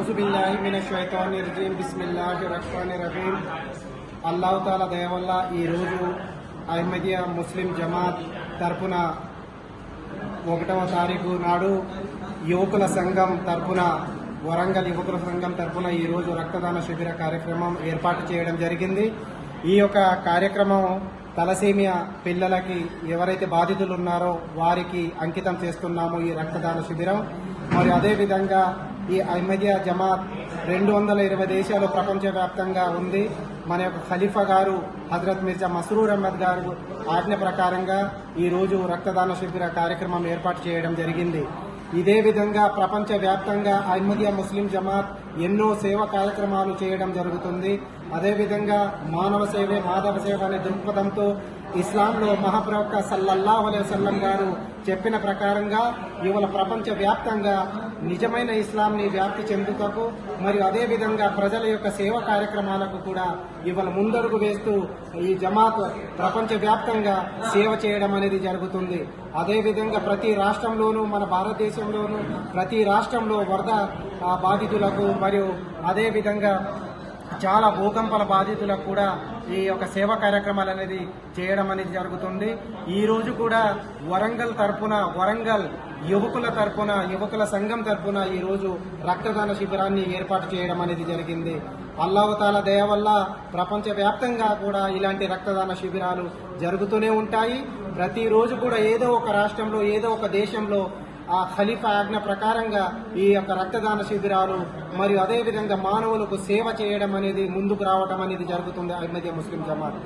ఔజుబిల్లాహి మినశ్శైతానిర్రజీం బిస్మిల్లాహిర్రహ్మానిర్రహీం. అల్లాహ్ తాలా దయ వల్ల ఈరోజు అహ్మదియా ముస్లిం జమాత్ తరపున 1వ తారీఖు నాడు యువకుల సంఘం తరపున వరంగల్ యువకుల సంఘం తరపున ఈరోజు రక్తదాన శిబిర కార్యక్రమం ఏర్పాటు చేయడం జరిగింది. ఈ యొక్క కార్యక్రమం తలసేమియా పిల్లలకి ఎవరైతే బాధితులు ఉన్నారో వారికి అంకితం చేస్తున్నాము ఈ రక్తదాన శిబిరం. మరి అదేవిధంగా ఈ అహ్మదియా జమాత్ 220 దేశాలు ప్రపంచవ్యాప్తంగా ఉంది. మన యొక్క ఖలీఫా గారు హజరత్ మిర్జా మస్రూర్ అహ్మద్ గారు ఆజ్ఞ ప్రకారంగా ఈరోజు రక్తదాన శిబిర కార్యక్రమం ఏర్పాటు చేయడం జరిగింది. ఇదే విధంగా ప్రపంచవ్యాప్తంగా అహ్మదియా ముస్లిం జమాత్ ఎన్నో సేవా కార్యక్రమాలు చేయడం జరుగుతుంది. అదేవిధంగా మానవ సేవే మాధవ సేవ అనే దృక్పథంతో ఇస్లాంలో మహాప్రవక్త సల్లల్లాహు అలైహి వసల్లం గారు చెప్పిన ప్రకారంగా ఇవాళ ప్రపంచవ్యాప్తంగా నిజమైన ఇస్లాంని వ్యాప్తి చెందుటకు మరియు అదేవిధంగా ప్రజల యొక్క సేవా కార్యక్రమాలకు కూడా ఇవాళ ముందడుగు వేస్తూ ఈ జమాత్ ప్రపంచవ్యాప్తంగా సేవ చేయడం అనేది జరుగుతుంది. అదేవిధంగా ప్రతి రాష్ట్రంలోనూ మన భారతదేశంలోనూ ప్రతి రాష్ట్రంలో వరద బాధితులకు మరియు అదేవిధంగా చాలా భూకంపాల బాధితులకు కూడా ఈ యొక్క సేవా కార్యక్రమాలు అనేది చేయడం అనేది జరుగుతుంది. ఈ రోజు కూడా వరంగల్ యువకుల సంఘం తరపున ఈ రోజు రక్తదాన శిబిరాన్ని ఏర్పాటు చేయడం అనేది జరిగింది. అల్లాహ్ తాలా దయ వల్ల ప్రపంచవ్యాప్తంగా కూడా ఇలాంటి రక్తదాన శిబిరాలు జరుగుతూనే ఉంటాయి. ప్రతిరోజు కూడా ఏదో ఒక రాష్ట్రంలో ఏదో ఒక దేశంలో ఆ ఖలీఫా ఆజ్ఞ ప్రకారంగా ఈ యొక్క రక్తదాన శిబిరాలు మరియు అదేవిధంగా మానవులకు సేవ చేయడం అనేది ముందుకు రావడం అనేది జరుగుతుంది అహ్మదియా ముస్లిం జమాత్.